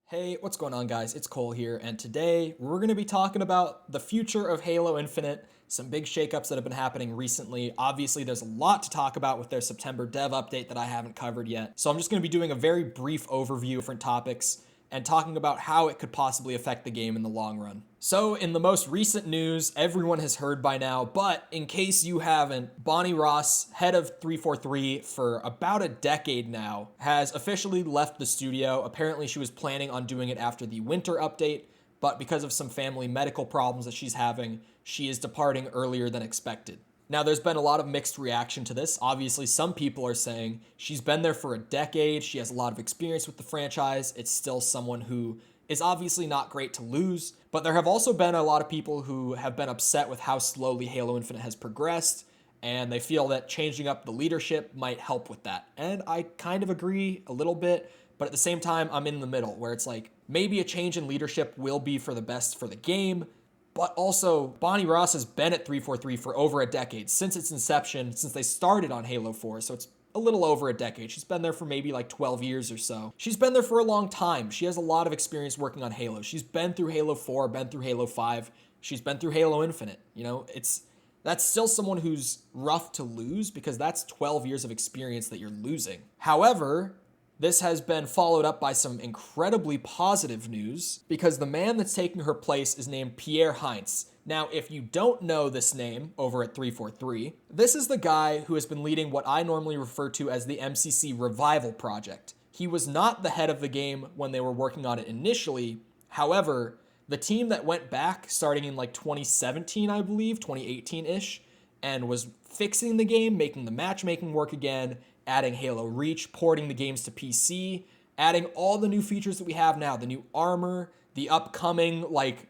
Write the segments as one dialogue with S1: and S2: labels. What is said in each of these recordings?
S1: Hey, what's going on, guys? It's Cole here, and today we're going to be talking about the future of Halo Infinite, some big shakeups that have been happening recently. Obviously, there's a lot to talk about with their September dev update that I haven't covered yet, so I'm just going to be doing a very brief overview of different topics and talking about how it could possibly affect the game in the long run. So, in the most recent news, everyone has heard by now, but in case you haven't, Bonnie Ross, head of 343 for about a decade now, has officially left the studio. Apparently, she was planning on doing it after the winter update, but because of some family medical problems that she's having, she is departing earlier than expected. Now, there's been a lot of mixed reaction to this. Obviously, some people are saying she's been there for a decade. She has a lot of experience with the franchise. It's still someone who is obviously not great to lose. But there have also been a lot of people who have been upset with how slowly Halo Infinite has progressed, and they feel that changing up the leadership might help with that. And I kind of agree a little bit, but at the same time, I'm in the middle, where it's like maybe a change in leadership will be for the best for the game. But also, Bonnie Ross has been at 343 for over a decade, since its inception, since they started on Halo 4, so it's a little over a decade. She's been there for maybe like 12 years or so. She's been there for a long time. She has a lot of experience working on Halo. She's been through Halo 4, been through Halo 5, she's been through Halo Infinite. That's still someone who's rough to lose because that's 12 years of experience that you're losing. However, this has been followed up by some incredibly positive news because the man that's taking her place is named Pierre Heinz. Now, if you don't know this name over at 343, this is the guy who has been leading what I normally refer to as the MCC Revival Project. He was not the head of the game when they were working on it initially. However, the team that went back starting in like 2017, I believe, 2018-ish, and was fixing the game, making the matchmaking work again, adding Halo Reach, porting the games to PC, adding all the new features that we have now, the new armor, the upcoming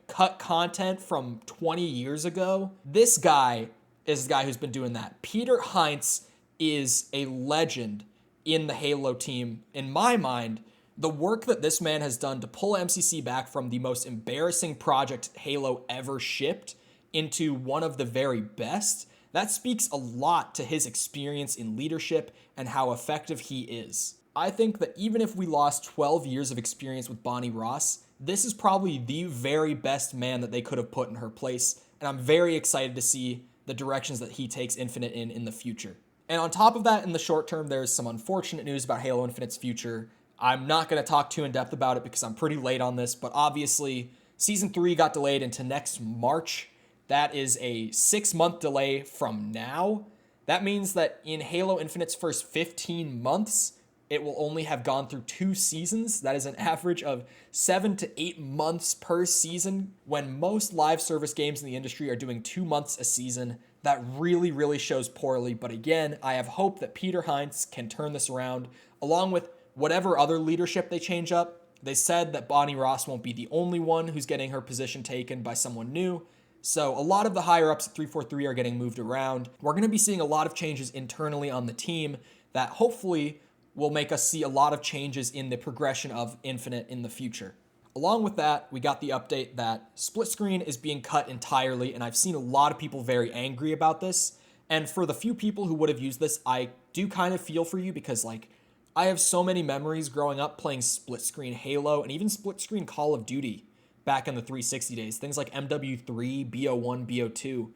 S1: cut content from 20 years ago. This guy is the guy who's been doing that. Peter Heinz is a legend in the Halo team. In my mind, the work that this man has done to pull MCC back from the most embarrassing project Halo ever shipped into one of the very best, that speaks a lot to his experience in leadership and how effective he is. I think that even if we lost 12 years of experience with Bonnie Ross, this is probably the very best man that they could have put in her place, and I'm very excited to see the directions that he takes Infinite in the future. And on top of that, in the short term, there's some unfortunate news about Halo Infinite's future. I'm not going to talk too in depth about it because I'm pretty late on this, but obviously, Season 3 got delayed into next March. That is a 6-month delay from now. That means that in Halo Infinite's first 15 months, it will only have gone through 2 seasons. That is an average of 7 to 8 months per season. When most live service games in the industry are doing 2 months a season, that really, really shows poorly. But again, I have hope that Peter Heinz can turn this around, along with whatever other leadership they change up. They said that Bonnie Ross won't be the only one who's getting her position taken by someone new. So a lot of the higher ups at 343 are getting moved around. We're going to be seeing a lot of changes internally on the team that hopefully will make us see a lot of changes in the progression of Infinite in the future. Along with that, we got the update that split screen is being cut entirely, and I've seen a lot of people very angry about this. And for the few people who would have used this, I do kind of feel for you because I have so many memories growing up playing split screen Halo and even split screen Call of Duty back in the 360 days. Things like MW3, BO1, BO2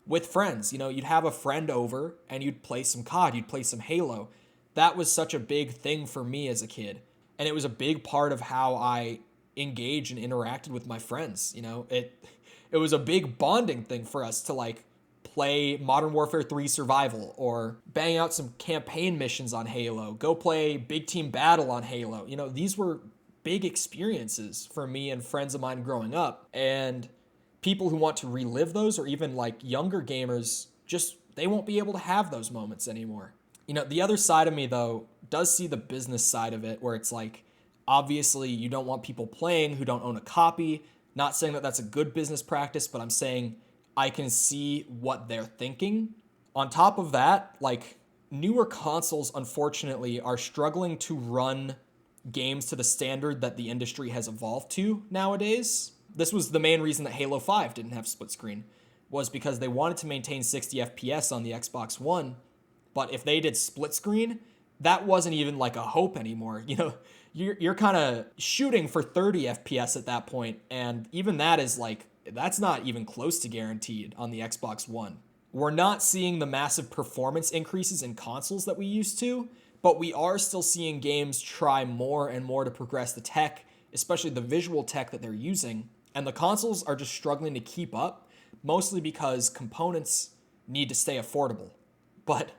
S1: with friends. You'd have a friend over and you'd play some COD, you'd play some Halo. That was such a big thing for me as a kid. And it was a big part of how I engaged and interacted with my friends. It was a big bonding thing for us to play Modern Warfare 3 Survival or bang out some campaign missions on Halo, go play Big Team Battle on Halo. These were big experiences for me and friends of mine growing up. And people who want to relive those, or even younger gamers, they won't be able to have those moments anymore. The other side of me, though, does see the business side of it, where it's obviously you don't want people playing who don't own a copy. Not saying that that's a good business practice, but I'm saying I can see what they're thinking. On top of that, newer consoles, unfortunately, are struggling to run games to the standard that the industry has evolved to nowadays. This was the main reason that Halo 5 didn't have split screen, was because they wanted to maintain 60 FPS on the Xbox One. But if they did split screen, that wasn't even a hope anymore. you're kind of shooting for 30 FPS at that point, and even that is like, that's not even close to guaranteed on the Xbox One. We're not seeing the massive performance increases in consoles that we used to, but we are still seeing games try more and more to progress the tech, especially the visual tech that they're using. And the consoles are just struggling to keep up, mostly because components need to stay affordable. But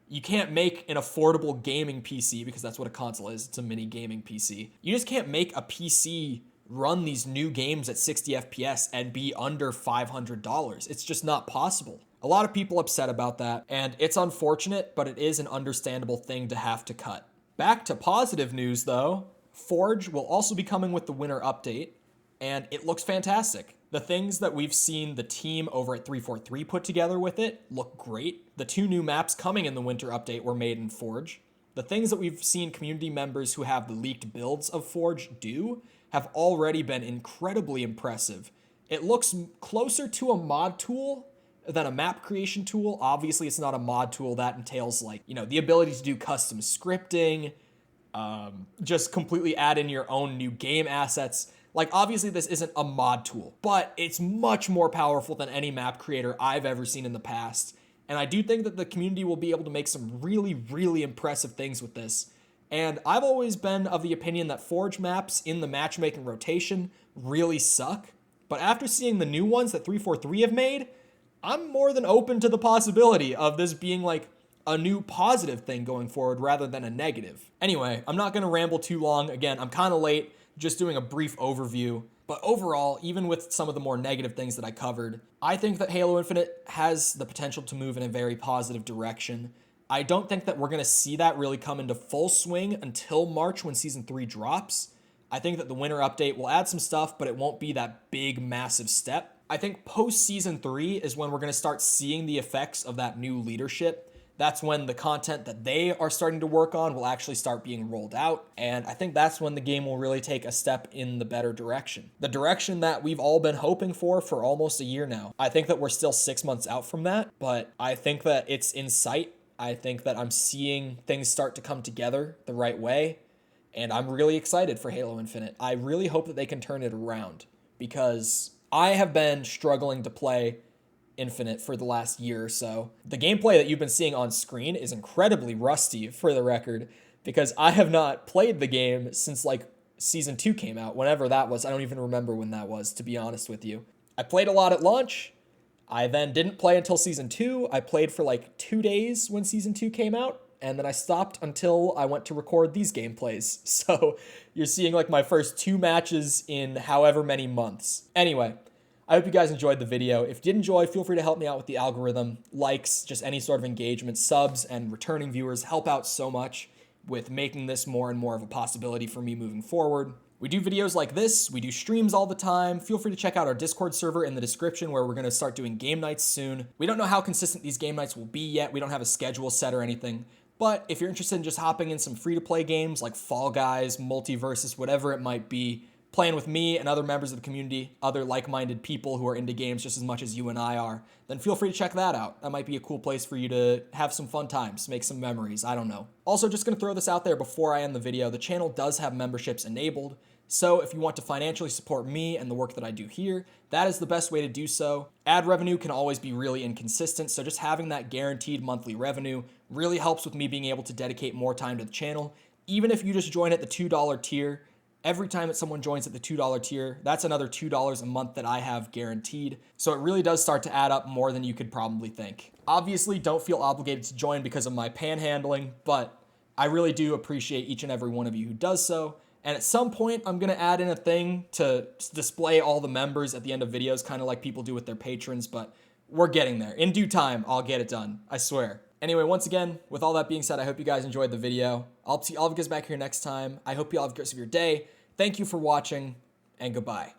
S1: you can't make an affordable gaming PC, because that's what a console is. It's a mini gaming PC. You just can't make a PC run these new games at 60 FPS and be under $500. It's just not possible. A lot of people upset about that, and it's unfortunate, but it is an understandable thing to have to cut. Back to positive news though, Forge will also be coming with the winter update, and it looks fantastic. The things that we've seen the team over at 343 put together with it look great. The 2 new maps coming in the winter update were made in Forge. The things that we've seen community members who have the leaked builds of Forge do have already been incredibly impressive. It looks closer to a mod tool than a map creation tool. Obviously, it's not a mod tool. That entails like, the ability to do custom scripting, just completely add in your own new game assets. Like, obviously, this isn't a mod tool, but it's much more powerful than any map creator I've ever seen in the past. And I do think that the community will be able to make some really, really impressive things with this. And I've always been of the opinion that Forge maps in the matchmaking rotation really suck. But after seeing the new ones that 343 have made, I'm more than open to the possibility of this being like a new positive thing going forward rather than a negative. Anyway, I'm not going to ramble too long. Again, I'm kind of late, just doing a brief overview. But overall, even with some of the more negative things that I covered, I think that Halo Infinite has the potential to move in a very positive direction. I don't think that we're going to see that really come into full swing until March when Season 3 drops. I think that the winter update will add some stuff, but it won't be that big, massive step. I think post-Season 3 is when we're going to start seeing the effects of that new leadership. That's when the content that they are starting to work on will actually start being rolled out, and I think that's when the game will really take a step in the better direction. The direction that we've all been hoping for almost a year now. I think that we're still 6 months out from that, but I think that it's in sight. I think that I'm seeing things start to come together the right way, and I'm really excited for Halo Infinite. I really hope that they can turn it around, because I have been struggling to play Infinite for the last year or so. The gameplay that you've been seeing on screen is incredibly rusty, for the record, because I have not played the game since like Season 2 came out, whenever that was. I don't even remember when that was, to be honest with you. I played a lot at launch. I then didn't play until Season 2. I played for like 2 days when Season 2 came out, and then I stopped until I went to record these gameplays. So you're seeing like my first 2 matches in however many months. Anyway, I hope you guys enjoyed the video. If you did enjoy, feel free to help me out with the algorithm. Likes, just any sort of engagement, subs, and returning viewers help out so much with making this more and more of a possibility for me moving forward. We do videos like this. We do streams all the time. Feel free to check out our Discord server in the description, where we're going to start doing game nights soon. We don't know how consistent these game nights will be yet. We don't have a schedule set or anything. But if you're interested in just hopping in some free-to-play games like Fall Guys, Multiversus, whatever it might be, playing with me and other members of the community, other like-minded people who are into games just as much as you and I are, then feel free to check that out. That might be a cool place for you to have some fun times, make some memories, I don't know. Also, just gonna throw this out there before I end the video, the channel does have memberships enabled, so if you want to financially support me and the work that I do here, that is the best way to do so. Ad revenue can always be really inconsistent, so just having that guaranteed monthly revenue really helps with me being able to dedicate more time to the channel. Even if you just join at the $2 tier, every time that someone joins at the $2 tier, that's another $2 a month that I have guaranteed. So it really does start to add up more than you could probably think. Obviously, don't feel obligated to join because of my panhandling, but I really do appreciate each and every one of you who does so. And at some point, I'm going to add in a thing to display all the members at the end of videos, kind of like people do with their patrons, but we're getting there. In due time, I'll get it done. I swear. Anyway, once again, with all that being said, I hope you guys enjoyed the video. I'll see all of you guys back here next time. I hope you all have a great rest of your day. Thank you for watching, and goodbye.